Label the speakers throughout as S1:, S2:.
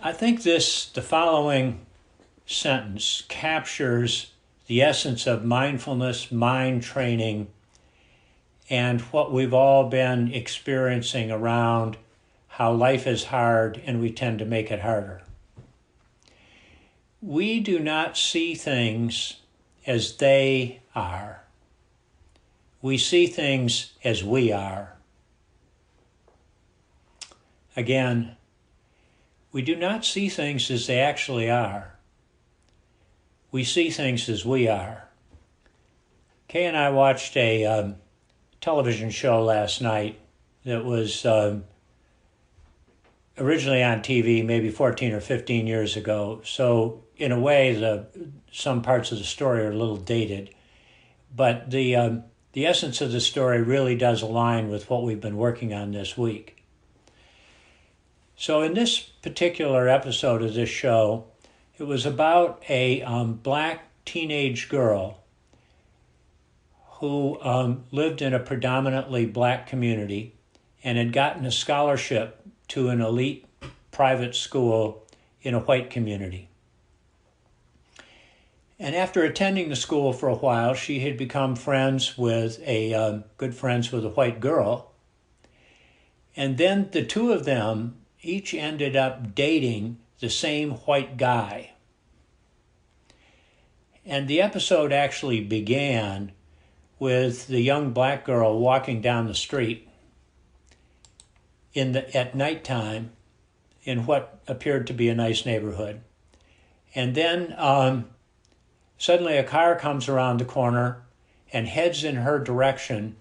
S1: I think the following sentence captures the essence of mindfulness, mind training, and what we've all been experiencing around how life is hard and we tend to make it harder. We do not see things as they are. We see things as we are. Again, we do not see things as they actually are. We see things as we are. Kay and I watched a television show last night that was originally on TV maybe 14 or 15 years ago. So in a way, some parts of the story are a little dated. But the essence of the story really does align with what we've been working on this week. So in this particular episode of this show, it was about a black teenage girl who lived in a predominantly black community and had gotten a scholarship to an elite private school in a white community. And after attending the school for a while, she had become good friends with a white girl. And then the two of them each ended up dating the same white guy. And the episode actually began with the young black girl walking down the street at nighttime in what appeared to be a nice neighborhood. And then suddenly a car comes around the corner and heads in her direction.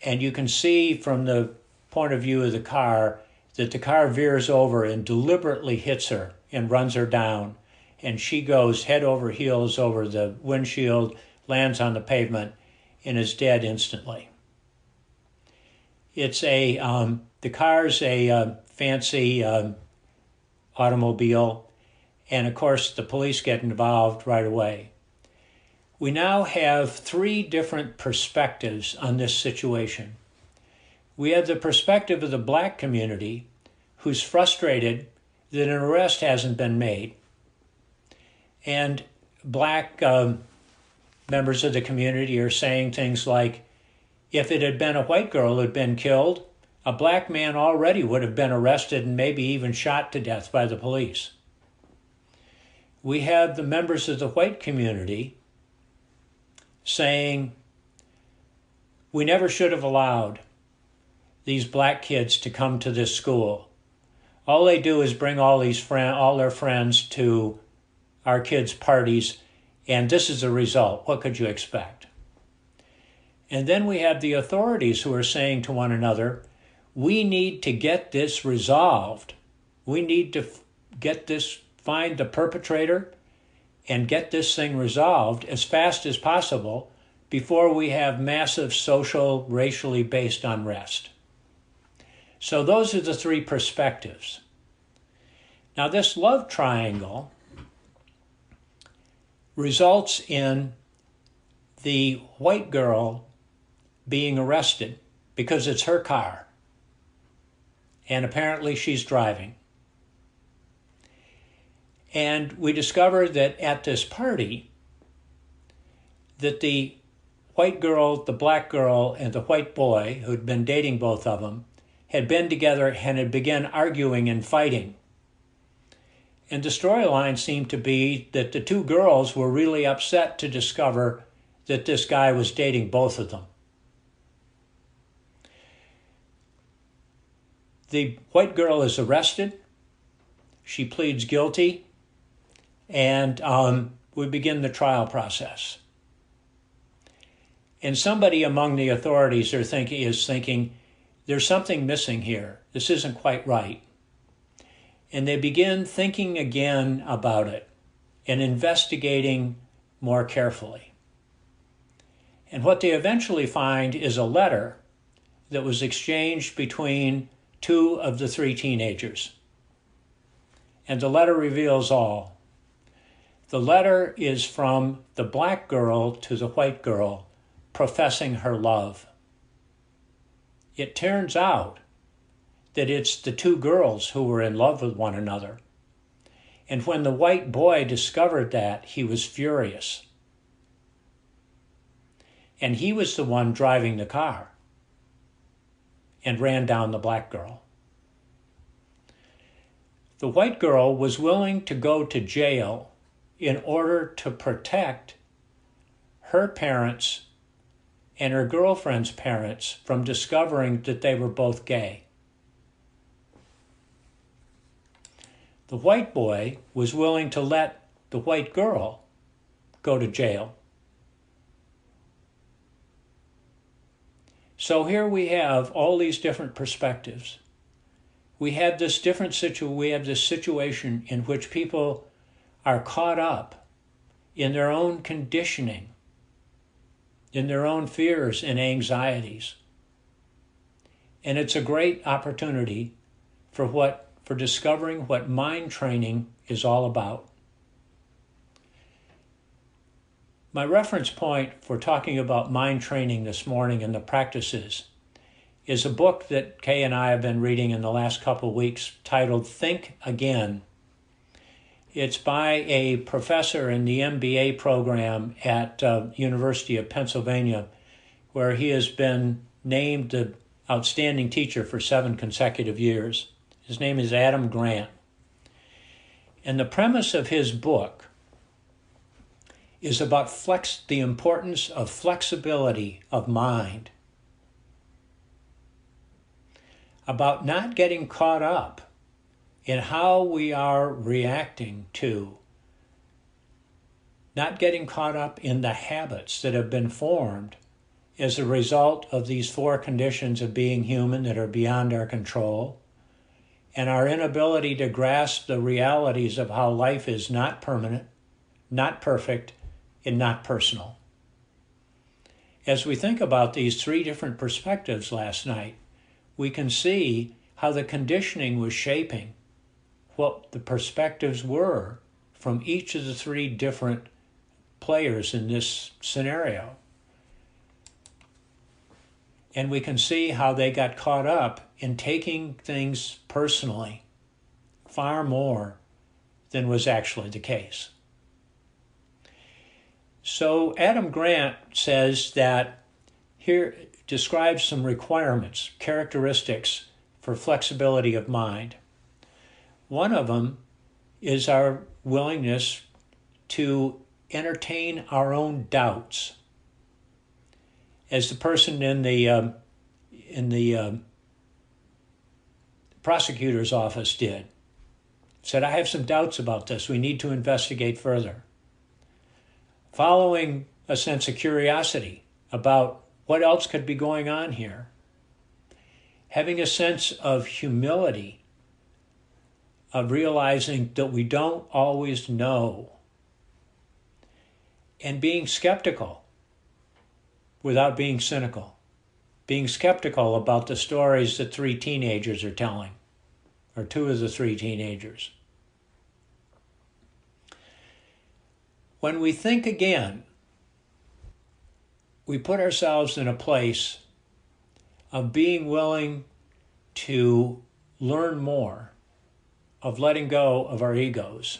S1: And you can see from the point of view of the car that the car veers over and deliberately hits her and runs her down. And she goes head over heels over the windshield, lands on the pavement, and is dead instantly. The car's a fancy automobile, and of course the police get involved right away. We now have three different perspectives on this situation. We have the perspective of the black community who's frustrated that an arrest hasn't been made. And black members of the community are saying things like, if it had been a white girl who had been killed, a black man already would have been arrested and maybe even shot to death by the police. We have the members of the white community saying, we never should have allowed these black kids to come to this school. All they do is bring all their friends to our kids' parties, and this is the result. What could you expect? And then we have the authorities who are saying to one another, we need to get this resolved. We need to find the perpetrator and get this thing resolved as fast as possible before we have massive social, racially based unrest. So those are the three perspectives. Now this love triangle results in the white girl being arrested because it's her car. And apparently she's driving. And we discover that at this party, that the white girl, the black girl, and the white boy, who'd been dating both of them, had been together and had begun arguing and fighting. And the storyline seemed to be that the two girls were really upset to discover that this guy was dating both of them. The white girl is arrested. She pleads guilty. And we begin the trial process. And somebody among the authorities is thinking, there's something missing here. This isn't quite right. And they begin thinking again about it and investigating more carefully. And what they eventually find is a letter that was exchanged between two of the three teenagers. And the letter reveals all. The letter is from the black girl to the white girl professing her love. It turns out that it's the two girls who were in love with one another. And when the white boy discovered that, he was furious. And he was the one driving the car and ran down the black girl. The white girl was willing to go to jail in order to protect her parents and her girlfriend's parents from discovering that they were both gay. The white boy was willing to let the white girl go to jail. So here we have all these different perspectives. We have this situation in which people are caught up in their own conditioning, in their own fears and anxieties. And it's a great opportunity for discovering what mind training is all about. My reference point for talking about mind training this morning and the practices is a book that Kay and I have been reading in the last couple of weeks titled Think Again. It's by a professor in the MBA program at University of Pennsylvania, where he has been named the outstanding teacher for 7 consecutive years. His name is Adam Grant. And the premise of his book is about the importance of flexibility of mind, about not getting caught up in how we are reacting to, not getting caught up in the habits that have been formed as a result of these 4 conditions of being human that are beyond our control, and our inability to grasp the realities of how life is not permanent, not perfect, and not personal. As we think about these 3 different perspectives last night, we can see how the conditioning was shaping what the perspectives were from each of the 3 different players in this scenario. And we can see how they got caught up in taking things personally far more than was actually the case. So Adam Grant says that here describes some requirements, characteristics for flexibility of mind. One of them is our willingness to entertain our own doubts. As the person in the prosecutor's office did, said, I have some doubts about this. We need to investigate further. Following a sense of curiosity about what else could be going on here. Having a sense of humility, of realizing that we don't always know. And being skeptical without being cynical. Being skeptical about the stories that 3 teenagers are telling, or 2 of the 3 teenagers. When we think again, we put ourselves in a place of being willing to learn more, of letting go of our egos.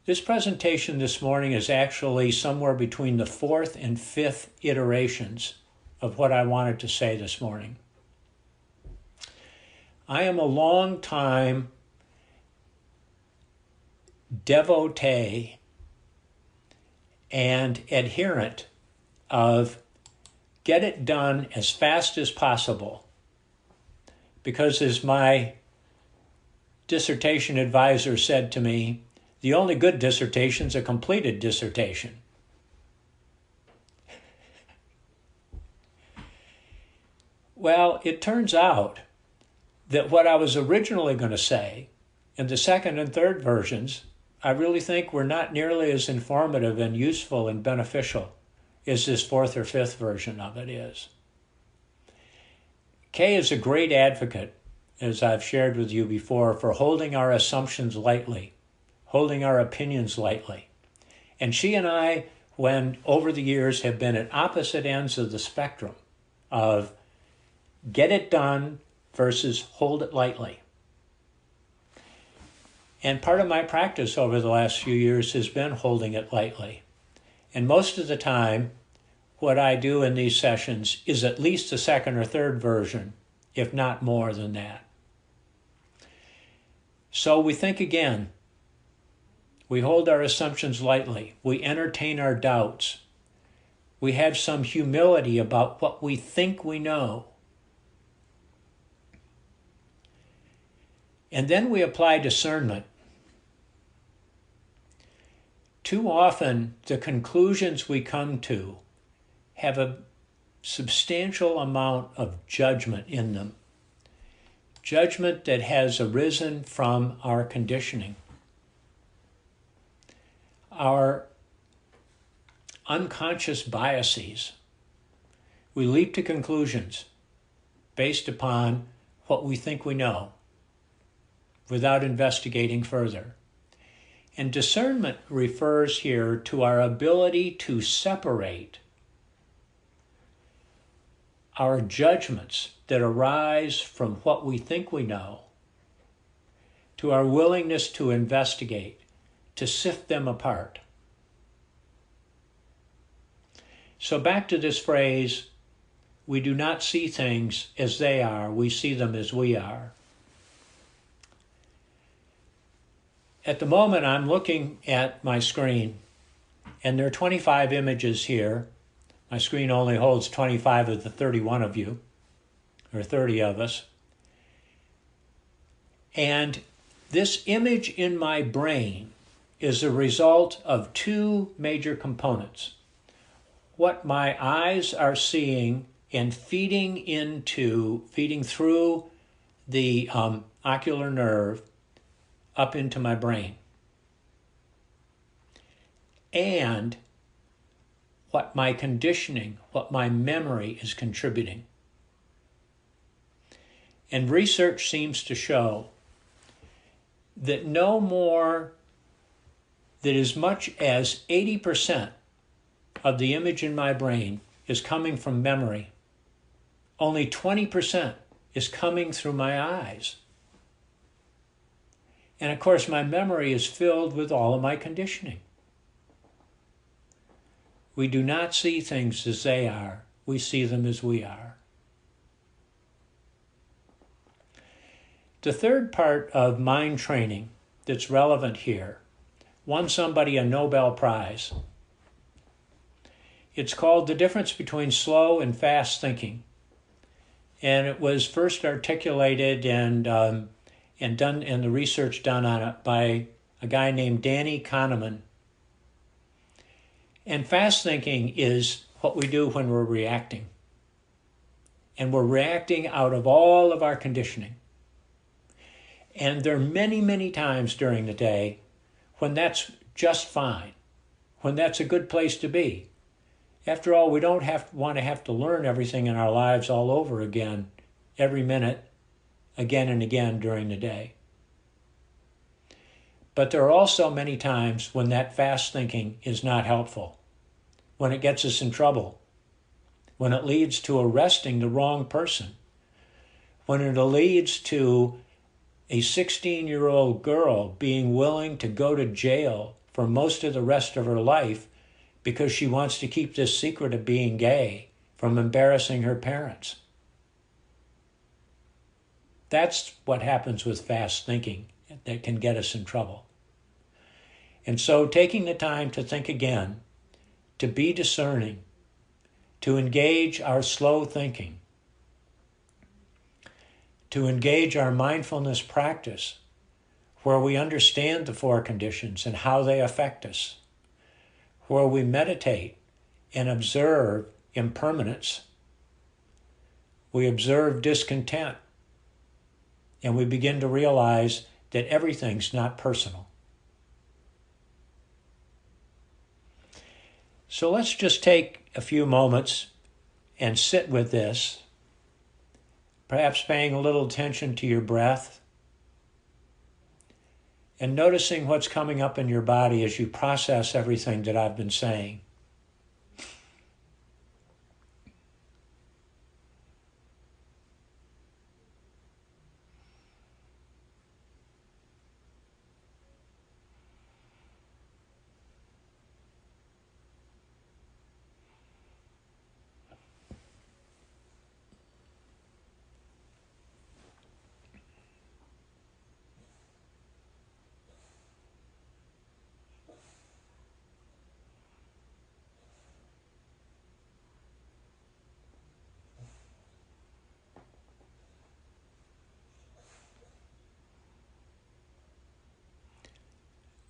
S1: This presentation this morning is actually somewhere between the 4th and 5th iterations of what I wanted to say this morning. I am a long time devotee and adherent of get it done as fast as possible, because as my dissertation advisor said to me, the only good dissertation is a completed dissertation. Well, it turns out that what I was originally going to say in the 2nd and 3rd versions, I really think were not nearly as informative and useful and beneficial as this 4th or 5th version of it is. Kay is a great advocate, as I've shared with you before, for holding our assumptions lightly, holding our opinions lightly. And she and I, when over the years, have been at opposite ends of the spectrum of get it done versus hold it lightly. And part of my practice over the last few years has been holding it lightly. And most of the time, what I do in these sessions is at least the second or third version, if not more than that. So we think again. We hold our assumptions lightly. We entertain our doubts. We have some humility about what we think we know. And then we apply discernment. Too often, the conclusions we come to have a substantial amount of judgment in them. Judgment that has arisen from our conditioning. Our unconscious biases. We leap to conclusions based upon what we think we know without investigating further. And discernment refers here to our ability to separate our judgments that arise from what we think we know to our willingness to investigate, to sift them apart. So back to this phrase, we do not see things as they are, we see them as we are. At the moment, I'm looking at my screen, and there are 25 images here. My screen only holds 25 of the 31 of you, or 30 of us. And this image in my brain is a result of two major components. What my eyes are seeing and feeding through the ocular nerve up into my brain. And what my conditioning, what my memory is contributing. And research seems to show that that as much as 80% of the image in my brain is coming from memory. Only 20% is coming through my eyes. And of course, my memory is filled with all of my conditioning. We do not see things as they are. We see them as we are. The third part of mind training that's relevant here won somebody a Nobel Prize. It's called The Difference Between Slow and Fast Thinking. And it was first articulated and done, and the research done on it by a guy named Danny Kahneman. And fast thinking is what we do when we're reacting. And we're reacting out of all of our conditioning. And there are many, many times during the day when that's just fine, when that's a good place to be. After all, we don't want to learn everything in our lives all over again, every minute, again and again during the day. But there are also many times when that fast thinking is not helpful, when it gets us in trouble, when it leads to arresting the wrong person, when it leads to a 16-year-old girl being willing to go to jail for most of the rest of her life because she wants to keep this secret of being gay from embarrassing her parents. That's what happens with fast thinking that can get us in trouble. And so taking the time to think again, to be discerning, to engage our slow thinking, to engage our mindfulness practice, where we understand the four conditions and how they affect us, where we meditate and observe impermanence, we observe discontent, and we begin to realize that everything's not personal. So let's just take a few moments and sit with this, perhaps paying a little attention to your breath and noticing what's coming up in your body as you process everything that I've been saying.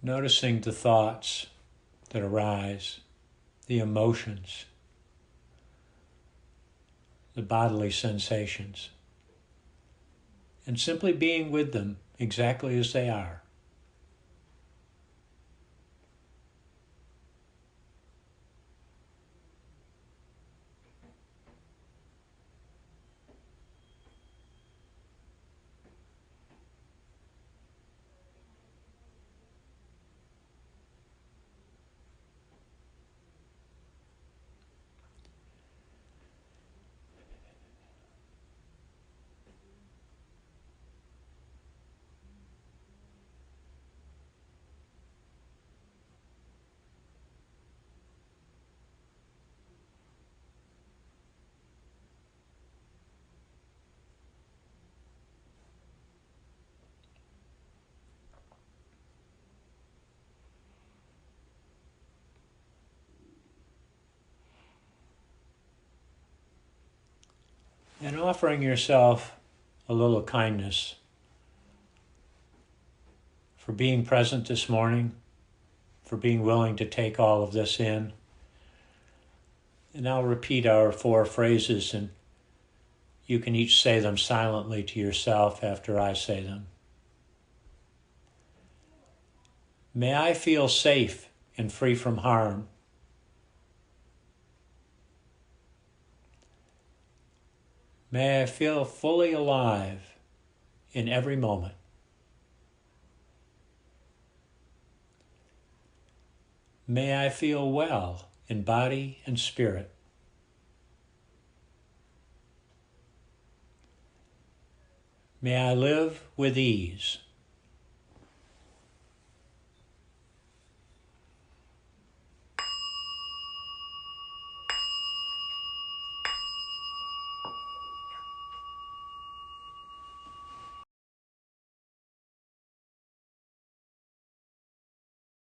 S1: Noticing the thoughts that arise, the emotions, the bodily sensations, and simply being with them exactly as they are. And offering yourself a little kindness for being present this morning, for being willing to take all of this in. And I'll repeat our 4 phrases, and you can each say them silently to yourself after I say them. May I feel safe and free from harm. May I feel fully alive in every moment. May I feel well in body and spirit. May I live with ease.